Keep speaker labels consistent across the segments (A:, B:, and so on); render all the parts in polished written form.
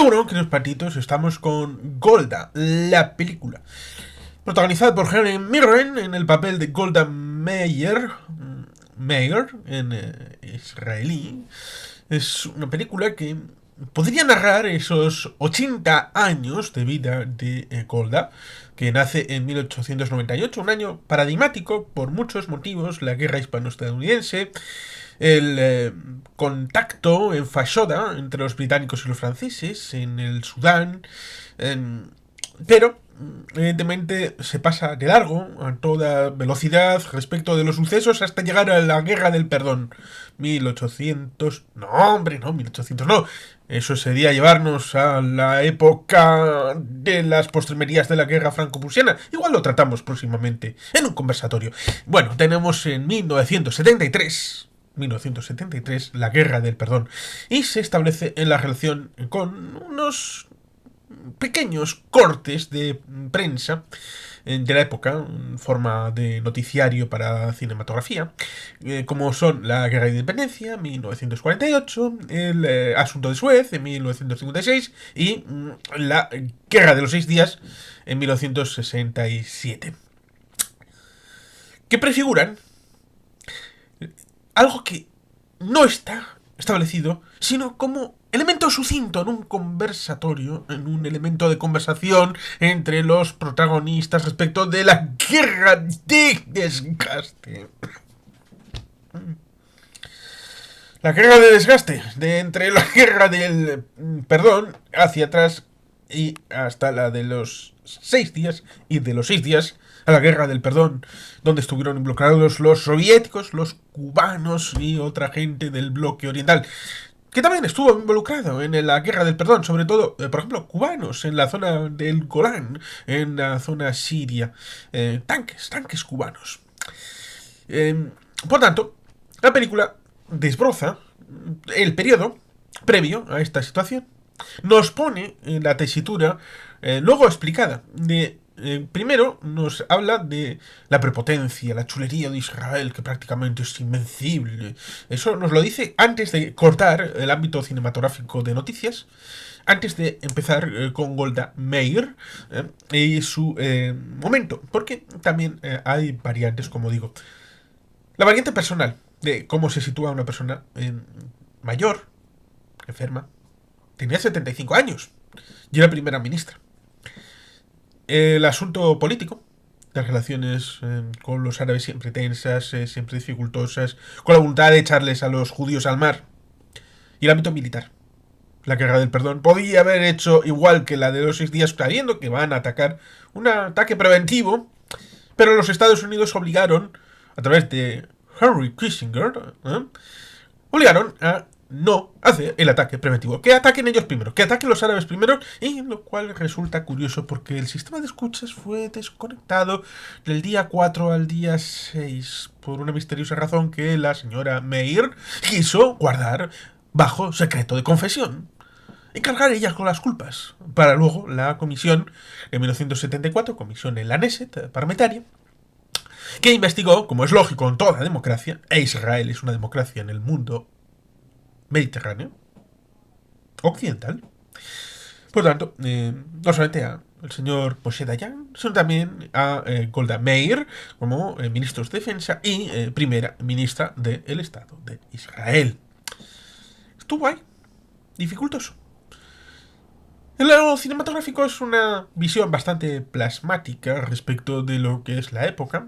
A: Bueno, queridos patitos, estamos con Golda, la película. Protagonizada por Helen Mirren en el papel de Golda Meir, en israelí. Es una película que podría narrar esos 80 años de vida de Golda, que nace en 1898, un año paradigmático por muchos motivos: la guerra hispano-estadounidense, el contacto en Fashoda entre los británicos y los franceses, en el Sudán, pero evidentemente se pasa de largo a toda velocidad respecto de los sucesos hasta llegar a la Guerra del Perdón. 1800... No, hombre, no, 1800 no. Eso sería llevarnos a la época de las postrimerías de la guerra franco-prusiana. Igual lo tratamos próximamente en un conversatorio. Bueno, tenemos en 1973, la Guerra del Perdón, y se establece en la relación con unos pequeños cortes de prensa de la época, en forma de noticiario para cinematografía, como son la Guerra de Independencia, 1948, el Asunto de Suez, en 1956, y la Guerra de los 6 días, en 1967. Que prefiguran algo que no está establecido, sino como elemento sucinto en un conversatorio, en un elemento de conversación entre los protagonistas respecto de la guerra de desgaste. La guerra de desgaste, de entre la guerra del perdón hacia atrás y hasta la de los 6 días, y de los 6 días a la guerra del perdón, donde estuvieron involucrados los soviéticos, los cubanos y otra gente del bloque oriental, que también estuvo involucrado en la guerra del perdón, sobre todo, por ejemplo, cubanos en la zona del Golán, en la zona siria, tanques cubanos. Por tanto, la película desbroza el periodo previo a esta situación. Nos pone en la tesitura, luego explicada, de primero nos habla de la prepotencia, la chulería de Israel, que prácticamente es invencible. Eso nos lo dice antes de cortar el ámbito cinematográfico de noticias, antes de empezar con Golda Meir y su momento, porque también hay variantes, como digo. La variante personal de cómo se sitúa una persona mayor, enferma, tenía 75 años y era primera ministra. El asunto político, las relaciones con los árabes siempre tensas, siempre dificultosas, con la voluntad de echarles a los judíos al mar. Y el ámbito militar. La guerra del perdón podía haber hecho igual que la de los 6 días, sabiendo que van a atacar, un ataque preventivo, pero los Estados Unidos obligaron, a través de Henry Kissinger, obligaron a no hacer el ataque preventivo. Que ataquen ellos primero, que ataquen los árabes primero, y lo cual resulta curioso porque el sistema de escuchas fue desconectado del día 4 al día 6 por una misteriosa razón que la señora Meir quiso guardar bajo secreto de confesión y cargar ella con las culpas, para luego la comisión en 1974, comisión en la Knesset parlamentaria, que investigó, como es lógico en toda democracia, e Israel es una democracia en el mundo mediterráneo, occidental. Por tanto, no solamente a el señor Moshe Dayan, sino también a Golda Meir como ministros de defensa y primera ministra del Estado de Israel. Estuvo ahí, dificultoso. En lo cinematográfico es una visión bastante plasmática respecto de lo que es la época.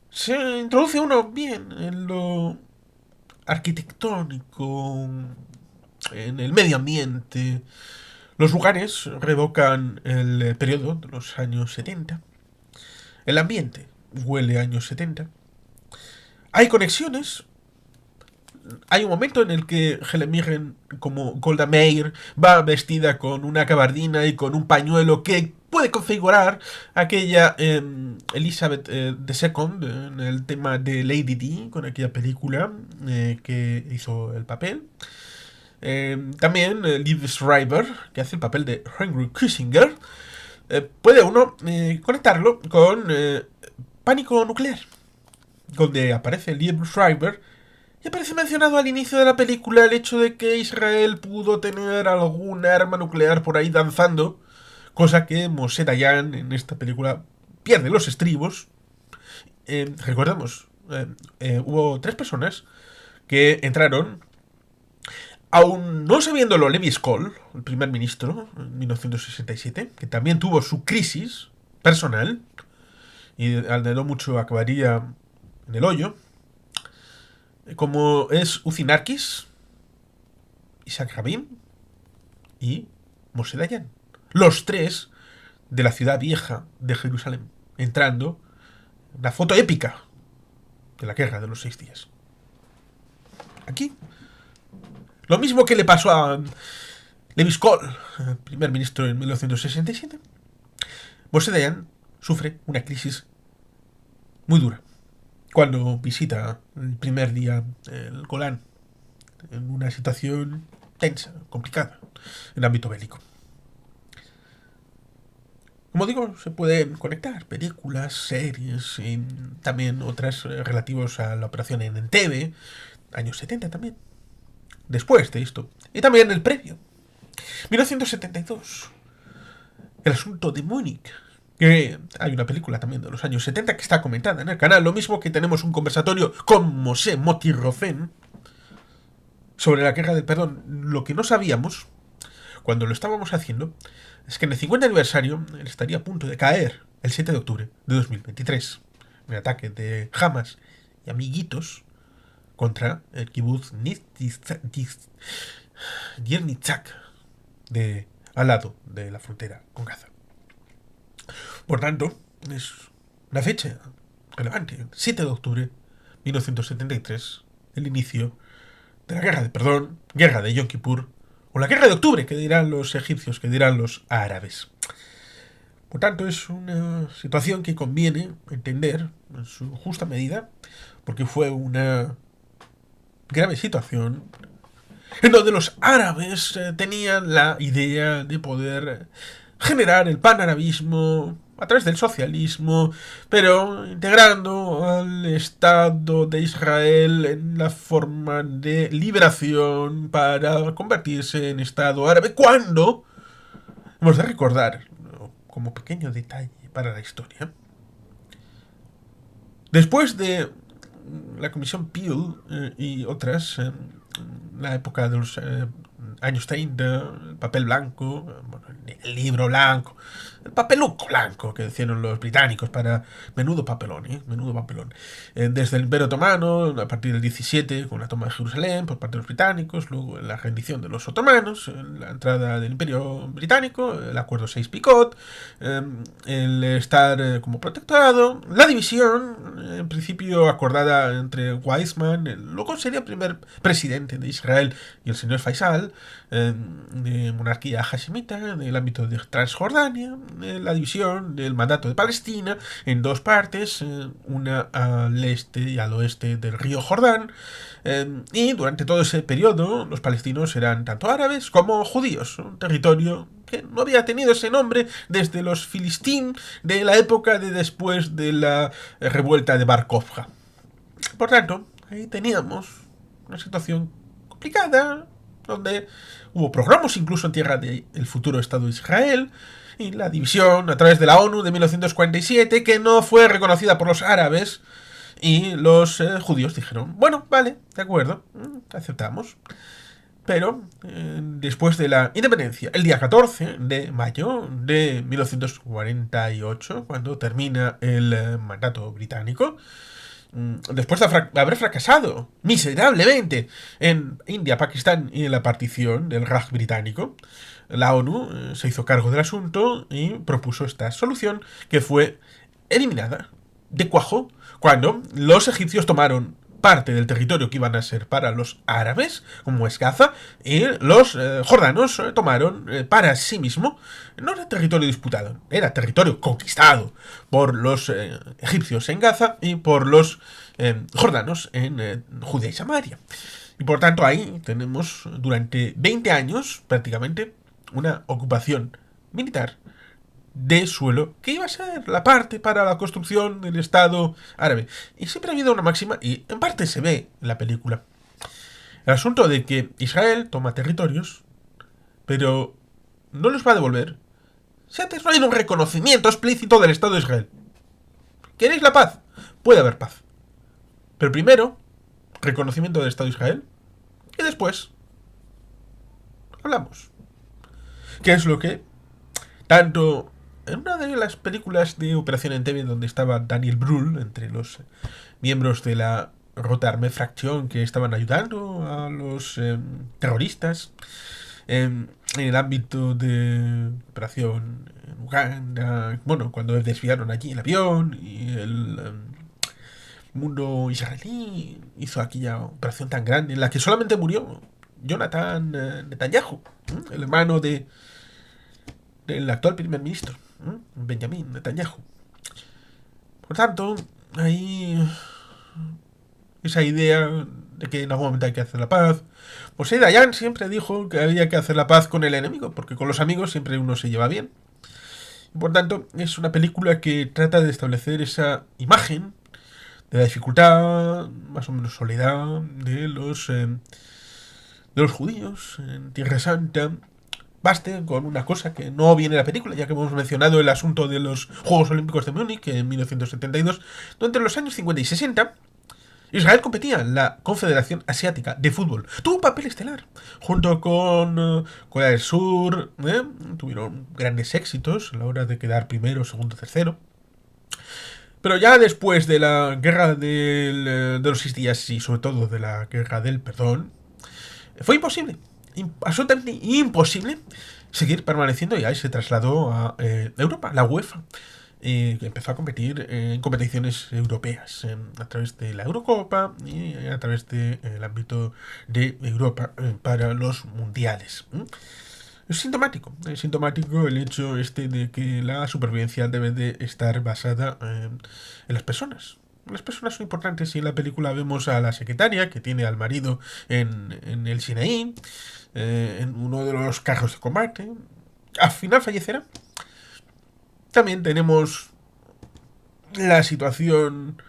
A: Se introduce uno bien en lo arquitectónico, en el medio ambiente. Los lugares revocan el periodo de los años 70. El ambiente huele a años 70. Hay conexiones. Hay un momento en el que Helen Mirren, como Golda Meir, va vestida con una gabardina y con un pañuelo que puede configurar aquella Elizabeth II en el tema de Lady D, con aquella película que hizo el papel. También Liv Schreiber, que hace el papel de Henry Kissinger, puede uno conectarlo con Pánico Nuclear, donde aparece Liv Schreiber Y aparece mencionado al inicio de la película el hecho de que Israel pudo tener algún arma nuclear por ahí danzando, cosa que Moshe Dayan en esta película pierde los estribos. Recordemos, hubo 3 personas que entraron, aún no sabiéndolo Levi Skoll, el primer ministro, en 1967, que también tuvo su crisis personal y al de no mucho acabaría en el hoyo, como es Uzi Narkis, Isaac Rabin y Moshe Dayan. Los 3 de la ciudad vieja de Jerusalén, entrando en la foto épica de la guerra de los 6 días. Aquí, lo mismo que le pasó a Levi Skoll, primer ministro en 1967, Moshe Dayan sufre una crisis muy dura cuando visita el primer día el Golán, en una situación tensa, complicada, en ámbito bélico. Como digo, se pueden conectar películas, series y también otras relativos a la operación en Entebbe, años 70 también. Después de esto. Y también el previo. 1972. El asunto de Múnich. Que hay una película también de los años 70 que está comentada en el canal. Lo mismo que tenemos un conversatorio con Moshe Moti Rofen sobre la guerra del perdón. Lo que no sabíamos, cuando lo estábamos haciendo, es que en el 50 aniversario estaría a punto de caer el 7 de octubre de 2023. Un ataque de Hamas y amiguitos contra el kibbutz Nir-Nitzak, de al lado de la frontera con Gaza. Por tanto, es una fecha relevante. 7 de octubre de 1973, el inicio de la guerra de perdón, guerra de Yom Kippur, o la guerra de octubre, que dirán los egipcios, que dirán los árabes. Por tanto, es una situación que conviene entender en su justa medida, porque fue una grave situación en donde los árabes tenían la idea de poder generar el panarabismo a través del socialismo, pero integrando al Estado de Israel en la forma de liberación para convertirse en Estado árabe, cuando, hemos de recordar, como pequeño detalle para la historia, después de la Comisión Peel y otras, la época de los años 30, el papel blanco, bueno, el libro blanco, el papeluco blanco que hicieron los británicos para menudo papelón, menudo papelón. Desde el Imperio Otomano, a partir del 17, con la toma de Jerusalén por parte de los británicos, luego la rendición de los otomanos, la entrada del Imperio Británico, el Acuerdo 6-Picot, el estar como protectorado, la división, en principio acordada entre Weizmann, luego sería el primer presidente de Israel, y el señor Faisal, de monarquía hashemita, del ámbito de Transjordania, la división del mandato de Palestina en 2 partes, una al este y al oeste del río Jordán, y durante todo ese periodo los palestinos eran tanto árabes como judíos, un territorio que no había tenido ese nombre desde los filistín de la época de después de la revuelta de Bar Kokhba. Por tanto, ahí teníamos una situación complicada, donde hubo programas incluso en tierra del futuro Estado de Israel, y la división a través de la ONU de 1947, que no fue reconocida por los árabes, y los judíos dijeron, bueno, vale, de acuerdo, aceptamos. Pero después de la independencia, el día 14 de mayo de 1948, cuando termina el mandato británico, después de haber fracasado miserablemente en India, Pakistán y en la partición del Raj británico, la ONU se hizo cargo del asunto y propuso esta solución, que fue eliminada de cuajo cuando los egipcios tomaron parte del territorio que iban a ser para los árabes, como es Gaza, y los jordanos tomaron para sí mismo, no era territorio disputado, era territorio conquistado por los egipcios en Gaza y por los jordanos en Judea y Samaria. Y por tanto ahí tenemos durante 20 años prácticamente una ocupación militar de suelo que iba a ser la parte para la construcción del Estado árabe. Y siempre ha habido una máxima, y en parte se ve en la película, El asunto de que Israel toma territorios, pero no los va a devolver si antes no hay un reconocimiento explícito del Estado de Israel. ¿Queréis la paz? Puede haber paz. Pero primero, reconocimiento del Estado de Israel. Y después, hablamos. ¿Qué es lo que tanto en una de las películas de Operación Entebbe, donde estaba Daniel Brühl entre los miembros de la Rota Armée Fraction que estaban ayudando a los terroristas, en el ámbito de operación en Uganda, bueno, cuando desviaron allí el avión y el mundo israelí hizo aquella operación tan grande en la que solamente murió Jonathan Netanyahu, el hermano del actual primer ministro, Benjamin Netanyahu. Por tanto, ahí esa idea de que en algún momento hay que hacer la paz. Moshe Dayan siempre dijo que había que hacer la paz con el enemigo, porque con los amigos siempre uno se lleva bien. Y por tanto, es una película que trata de establecer esa imagen de la dificultad, más o menos soledad, de los judíos en Tierra Santa. Baste con una cosa que no viene en la película, ya que hemos mencionado el asunto de los Juegos Olímpicos de Múnich en 1972, donde entre los años 50 y 60 Israel competía en la Confederación Asiática de Fútbol. Tuvo un papel estelar, junto con Corea del Sur. Tuvieron grandes éxitos a la hora de quedar primero, segundo, tercero. Pero ya después de la guerra de los 6 días y sobre todo de la guerra del perdón, fue imposible, absolutamente imposible seguir permaneciendo, y ahí se trasladó a Europa, la UEFA. Que empezó a competir en competiciones europeas a través de la Eurocopa y a través del ámbito de Europa para los mundiales. Es sintomático el hecho de que la supervivencia debe de estar basada en las personas. Las personas son importantes, y en la película vemos a la secretaria que tiene al marido en el Sinaí, en uno de los carros de combate. Al final fallecerá. También tenemos la situación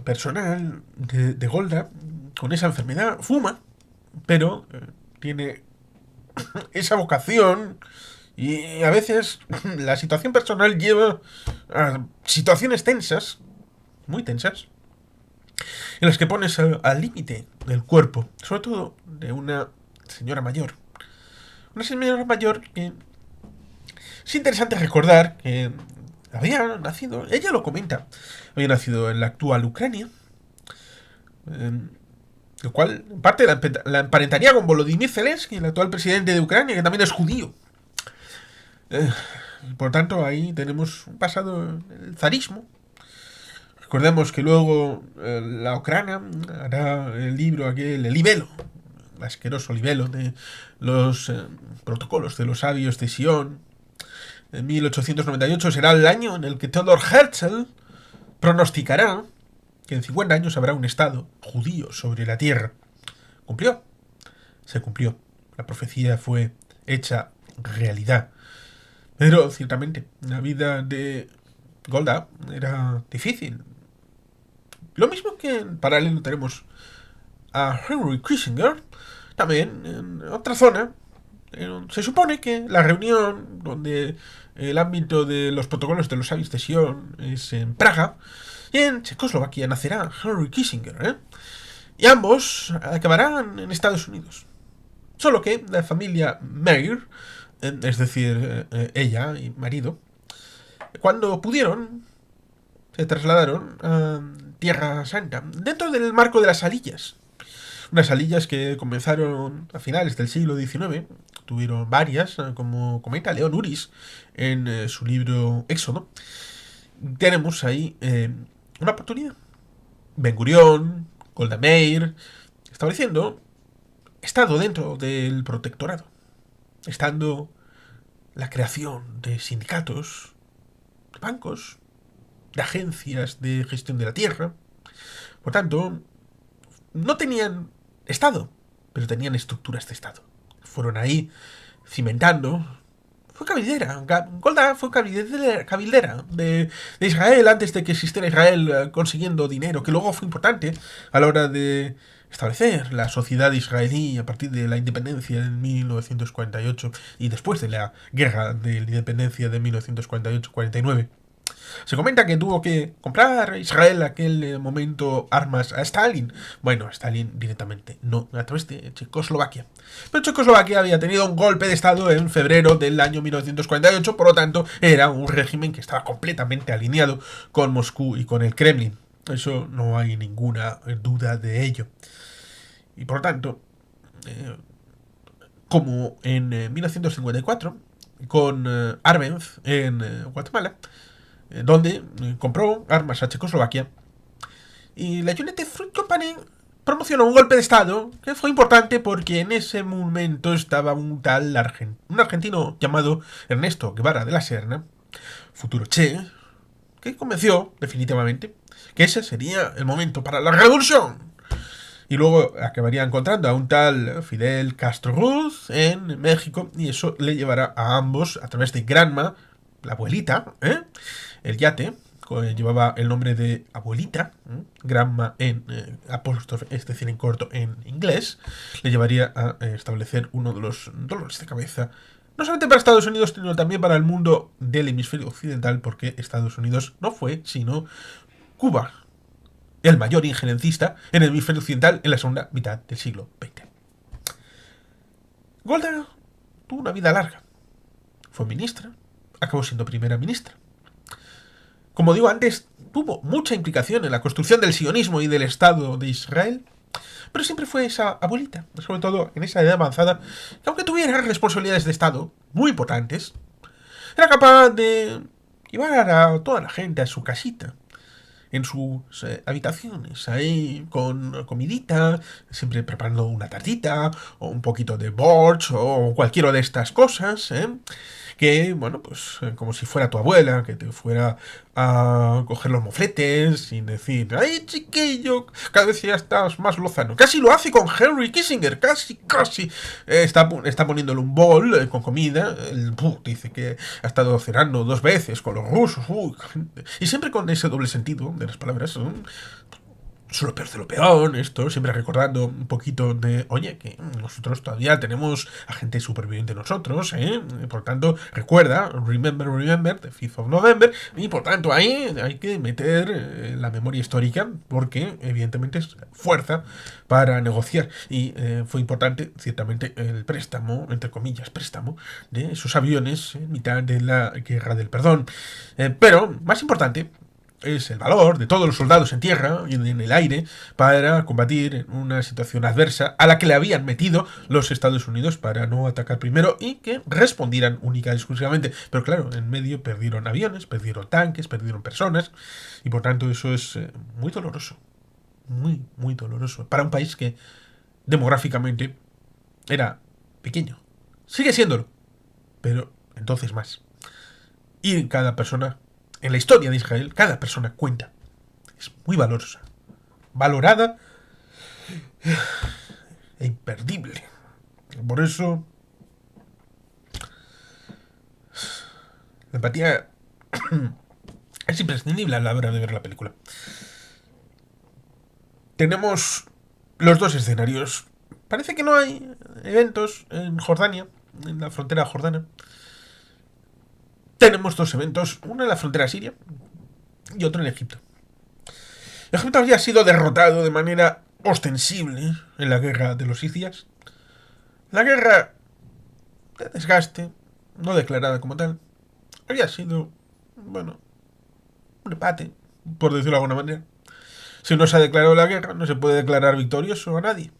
A: personal de Golda con esa enfermedad. Fuma, pero tiene esa vocación, y a veces la situación personal lleva a situaciones tensas, muy tensas, en las que pones al límite del cuerpo, sobre todo de una señora mayor. Una señora mayor que es interesante recordar que había nacido, ella lo comenta, había nacido en la actual Ucrania, lo cual en parte la emparentaría con Volodymyr Zelensky, el actual presidente de Ucrania, que también es judío. Por tanto, ahí tenemos un pasado, el zarismo. Recordemos que luego la Ucrania hará el libro aquel, el libelo, el asqueroso libelo de los protocolos de los sabios de Sion. En 1898 será el año en el que Theodor Herzl pronosticará que en 50 años habrá un Estado judío sobre la tierra. ¿Cumplió? Se cumplió. La profecía fue hecha realidad. Pero, ciertamente, la vida de Golda era difícil. Lo mismo que en paralelo tenemos a Henry Kissinger, también en otra zona. Se supone que la reunión donde el ámbito de los protocolos de los sabios de Sion es en Praga, y en Checoslovaquia nacerá Henry Kissinger, y ambos acabarán en Estados Unidos. Solo que la familia Meir, es decir, ella y marido, cuando pudieron, se trasladaron a Tierra Santa, dentro del marco de las aliyas. Unas aliyas que comenzaron a finales del siglo XIX, tuvieron varias, como comenta Leon Uris en su libro Éxodo. Tenemos ahí una oportunidad. Ben Gurión, Golda Meir, estableciendo Estado dentro del protectorado, estando la creación de sindicatos, de bancos, de agencias de gestión de la tierra. Por tanto, no tenían Estado, pero tenían estructuras de Estado. Fueron ahí cimentando. Fue cabildera. Golda fue cabildera de Israel antes de que existiera Israel, consiguiendo dinero, que luego fue importante a la hora de establecer la sociedad israelí a partir de la independencia en 1948 y después de la guerra de la independencia de 1948-49. Se comenta que tuvo que comprar Israel en aquel momento armas a Stalin. Bueno, a Stalin directamente, no, a través de Checoslovaquia. Pero Checoslovaquia había tenido un golpe de estado en febrero del año 1948, por lo tanto era un régimen que estaba completamente alineado con Moscú y con el Kremlin. Eso no hay ninguna duda de ello. Y por lo tanto, como en 1954, con Arbenz en Guatemala, donde compró armas a Checoslovaquia, y la United Fruit Company promocionó un golpe de estado que fue importante porque en ese momento estaba un un argentino llamado Ernesto Guevara de la Serna, futuro Che, que convenció definitivamente que ese sería el momento para la revolución. Y luego acabaría encontrando a un tal Fidel Castro Ruz en México, y eso le llevará a ambos a través de Granma, la abuelita, el yate, llevaba el nombre de abuelita, Granma en apóstrofe, es decir, en corto en inglés, le llevaría a establecer uno de los dolores de cabeza, no solamente para Estados Unidos, sino también para el mundo del hemisferio occidental, porque Estados Unidos no fue, sino Cuba, el mayor injerencista en el hemisferio occidental en la segunda mitad del siglo XX. Golda tuvo una vida larga. Fue ministra, acabó siendo primera ministra. Como digo antes, tuvo mucha implicación en la construcción del sionismo y del Estado de Israel, pero siempre fue esa abuelita, sobre todo en esa edad avanzada, que aunque tuviera responsabilidades de Estado muy importantes, era capaz de llevar a toda la gente a su casita, en sus habitaciones, ahí con comidita, siempre preparando una tartita, o un poquito de borsch, o cualquiera de estas cosas, que, bueno, pues como si fuera tu abuela, que te fuera a coger los mofletes sin decir, ¡ay, chiquillo! Cada vez ya estás más lozano. Casi lo hace con Henry Kissinger, casi. Está poniéndole un bol con comida. Dice que ha estado cenando 2 veces con los rusos. Y siempre con ese doble sentido de las palabras. Solo peor de lo peor, esto, siempre recordando un poquito de, oye, que nosotros todavía tenemos a gente superviviente nosotros, por tanto, recuerda, remember, the 5th of November, y por tanto ahí hay que meter la memoria histórica, porque evidentemente es fuerza para negociar, y fue importante, ciertamente, el préstamo, entre comillas, préstamo, de esos aviones en mitad de la Guerra del Perdón. Pero, más importante, es el valor de todos los soldados en tierra y en el aire para combatir en una situación adversa a la que le habían metido los Estados Unidos para no atacar primero y que respondieran única y exclusivamente. Pero claro, en medio perdieron aviones, perdieron tanques, perdieron personas, y por tanto eso es muy doloroso. Muy, muy doloroso. Para un país que demográficamente era pequeño. Sigue siéndolo, pero entonces más. Y cada persona, en la historia de Israel, cada persona cuenta. Es muy valorosa. Valorada e imperdible. Por eso, la empatía es imprescindible a la hora de ver la película. Tenemos los dos escenarios. Parece que no hay eventos en Jordania, en la frontera jordana. Tenemos 2 eventos, uno en la frontera siria y otro en Egipto. Egipto había sido derrotado de manera ostensible en la guerra de los 6 días. La guerra de desgaste, no declarada como tal, había sido, bueno, un empate, por decirlo de alguna manera. Si no se ha declarado la guerra, no se puede declarar victorioso a nadie.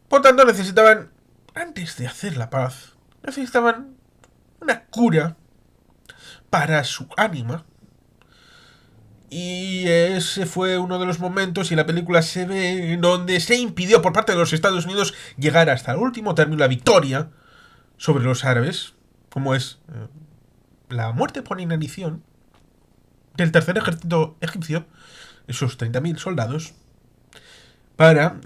A: Por tanto, necesitaban, antes de hacer la paz, necesitaban una cura para su ánima. Y ese fue uno de los momentos, y la película se ve, en donde se impidió por parte de los Estados Unidos llegar hasta el último término, la victoria sobre los árabes, como es la muerte por inanición del tercer ejército egipcio, esos 30.000 soldados, para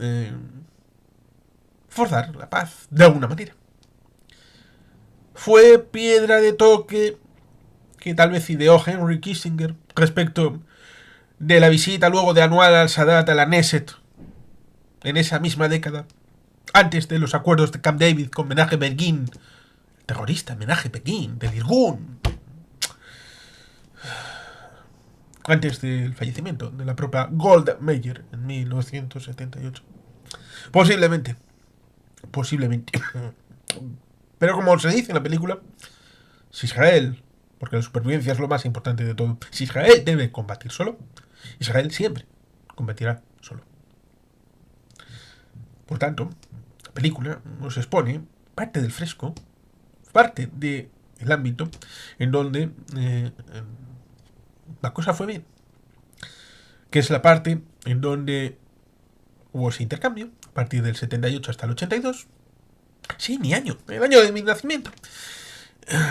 A: forzar la paz de alguna manera. Fue piedra de toque que tal vez ideó Henry Kissinger respecto de la visita luego de Anwar al-Sadat a la Knesset en esa misma década, antes de los acuerdos de Camp David con Menachem Begin, terrorista Menachem Begin, del Irgun, antes del fallecimiento de la propia Golda Meir en 1978. Posiblemente. Pero como se dice en la película, si Israel, porque la supervivencia es lo más importante de todo, si Israel debe combatir solo, Israel siempre combatirá solo. Por tanto, la película nos expone parte del fresco, parte del ámbito en donde la cosa fue bien, que es la parte en donde hubo ese intercambio, a partir del 78 hasta el 82. Sí, mi año, el año de mi nacimiento.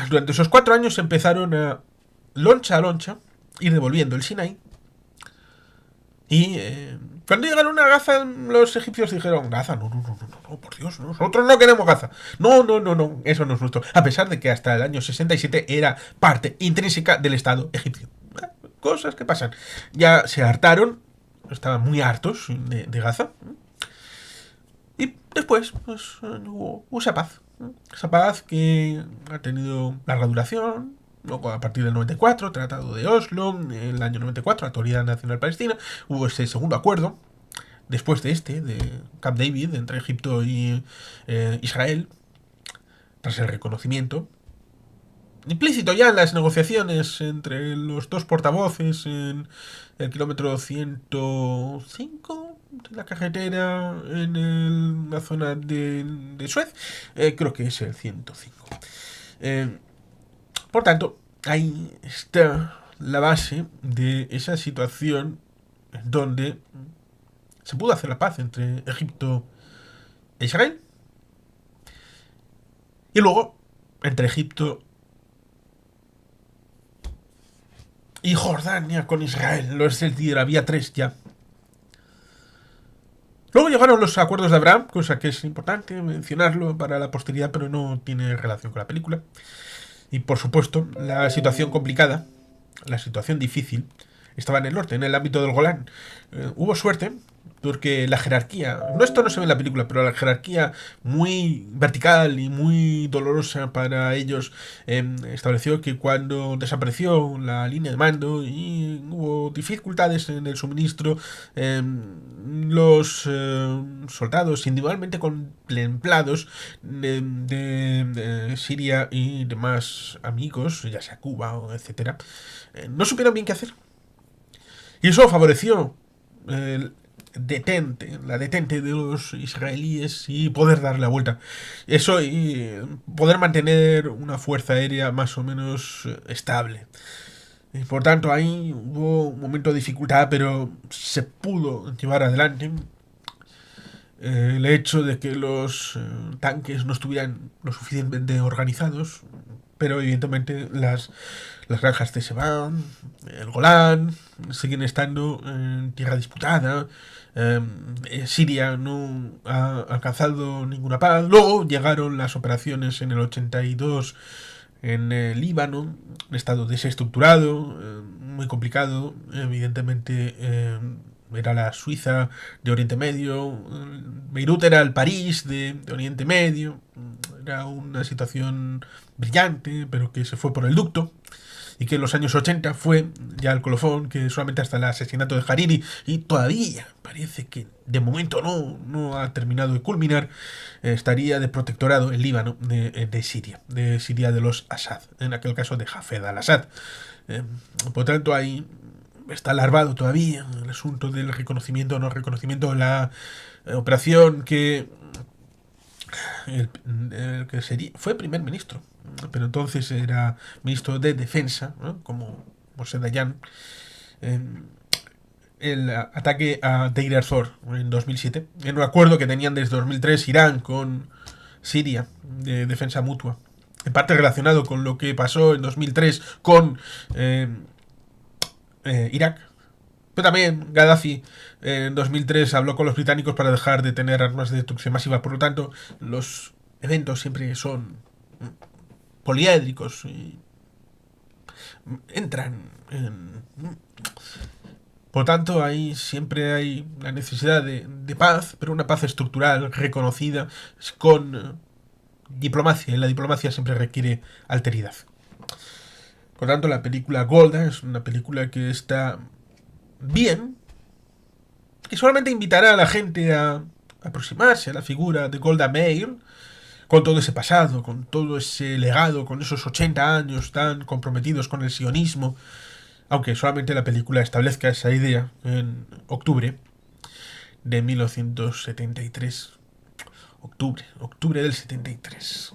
A: Durante esos 4 años empezaron a loncha ir devolviendo el Sinai. Y cuando llegaron a Gaza, los egipcios dijeron: Gaza, no, por Dios, nosotros no queremos Gaza. No, eso no es nuestro. A pesar de que hasta el año 67 era parte intrínseca del Estado egipcio. Cosas que pasan. Ya se hartaron, estaban muy hartos de Gaza. Y después, pues, hubo esa paz. Esa paz que ha tenido larga duración. Luego, a partir del 94, Tratado de Oslo, en el año 94, Autoridad Nacional Palestina, hubo ese segundo acuerdo, después de Camp David, entre Egipto y Israel, tras el reconocimiento, implícito ya en las negociaciones entre los dos portavoces en el kilómetro 105 de la carretera en la zona de Suez, creo que es el 105. Por tanto, ahí está la base de esa situación donde se pudo hacer la paz entre Egipto e Israel. Y luego, entre Egipto y Jordania con Israel. Es decir, había 3 ya. Luego llegaron los acuerdos de Abraham, cosa que es importante mencionarlo para la posteridad, pero no tiene relación con la película. Y por supuesto, la situación complicada, la situación difícil, estaba en el norte, en el ámbito del Golán. Hubo suerte, porque la jerarquía, esto no se ve en la película, pero la jerarquía muy vertical y muy dolorosa para ellos estableció que cuando desapareció la línea de mando y hubo dificultades en el suministro, los soldados individualmente contemplados de Siria y demás amigos, ya sea Cuba o etcétera, no supieron bien qué hacer. Y eso favoreció la detente de los israelíes y poder dar la vuelta. Eso y poder mantener una fuerza aérea más o menos estable. Y por tanto, ahí hubo un momento de dificultad, pero se pudo llevar adelante. El hecho de que los tanques no estuvieran lo suficientemente organizados, pero evidentemente las granjas de Sebam, el Golán, siguen estando en tierra disputada. Siria no ha alcanzado ninguna paz. Luego llegaron las operaciones en el 82 en el Líbano, un estado desestructurado, muy complicado. Evidentemente era la Suiza de Oriente Medio, Beirut era el París de Oriente Medio. Era una situación brillante, pero que se fue por el ducto. Y que en los años 80 fue ya el colofón, que solamente hasta el asesinato de Hariri, y todavía parece que de momento no ha terminado de culminar, estaría de protectorado el Líbano de Siria de los Assad, en aquel caso de Hafez al-Assad. Por tanto, ahí está larvado todavía el asunto del reconocimiento o no reconocimiento, la operación que el que fue primer ministro, pero entonces era ministro de Defensa, ¿no? Como Moshe Dayan, el ataque a Deir ez-Zor en 2007, en un acuerdo que tenían desde 2003 Irán con Siria de defensa mutua, en parte relacionado con lo que pasó en 2003 con Irak. Pero también Gaddafi en 2003 habló con los británicos para dejar de tener armas de destrucción masiva. Por lo tanto, los eventos siempre son poliédricos y entran en Por tanto, ahí siempre hay la necesidad de paz, pero una paz estructural, reconocida, con diplomacia. Y la diplomacia siempre requiere alteridad. Por tanto, la película Golda es una película que está bien, que solamente invitará a la gente a aproximarse a la figura de Golda Meir, con todo ese pasado, con todo ese legado, con esos 80 años tan comprometidos con el sionismo, aunque solamente la película establezca esa idea en octubre de 1973. Octubre del 73.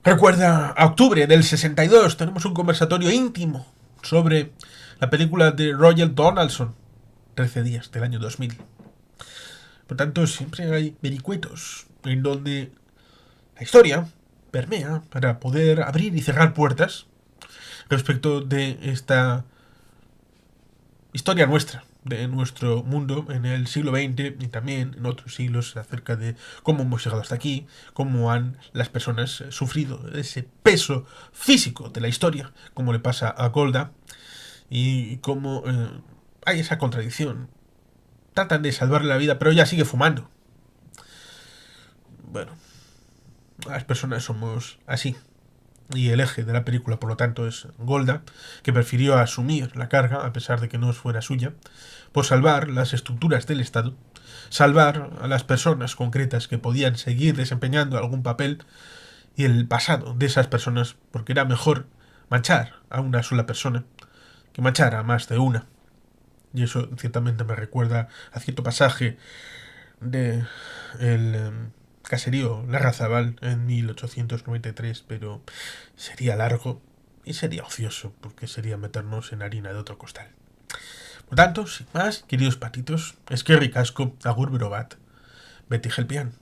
A: Recuerda, a octubre del 62 tenemos un conversatorio íntimo sobre la película de Roger Donaldson, 13 días del año 2000. Por tanto, siempre hay vericuetos en donde la historia permea para poder abrir y cerrar puertas respecto de esta historia nuestra, de nuestro mundo en el siglo XX y también en otros siglos, acerca de cómo hemos llegado hasta aquí, cómo han las personas sufrido ese peso físico de la historia, como le pasa a Golda, y cómo hay esa contradicción. Tratan de salvarle la vida, pero ella sigue fumando. Bueno, las personas somos así. Y el eje de la película, por lo tanto, es Golda, que prefirió asumir la carga, a pesar de que no fuera suya, por salvar las estructuras del Estado, salvar a las personas concretas que podían seguir desempeñando algún papel y el pasado de esas personas, porque era mejor manchar a una sola persona que manchar a más de una. Y eso ciertamente me recuerda a cierto pasaje de el caserío Larrazabal en 1893, pero sería largo y sería ocioso, porque sería meternos en harina de otro costal. Por tanto, sin más, queridos patitos, es que ricasco, agur brobat, Betty Helpian.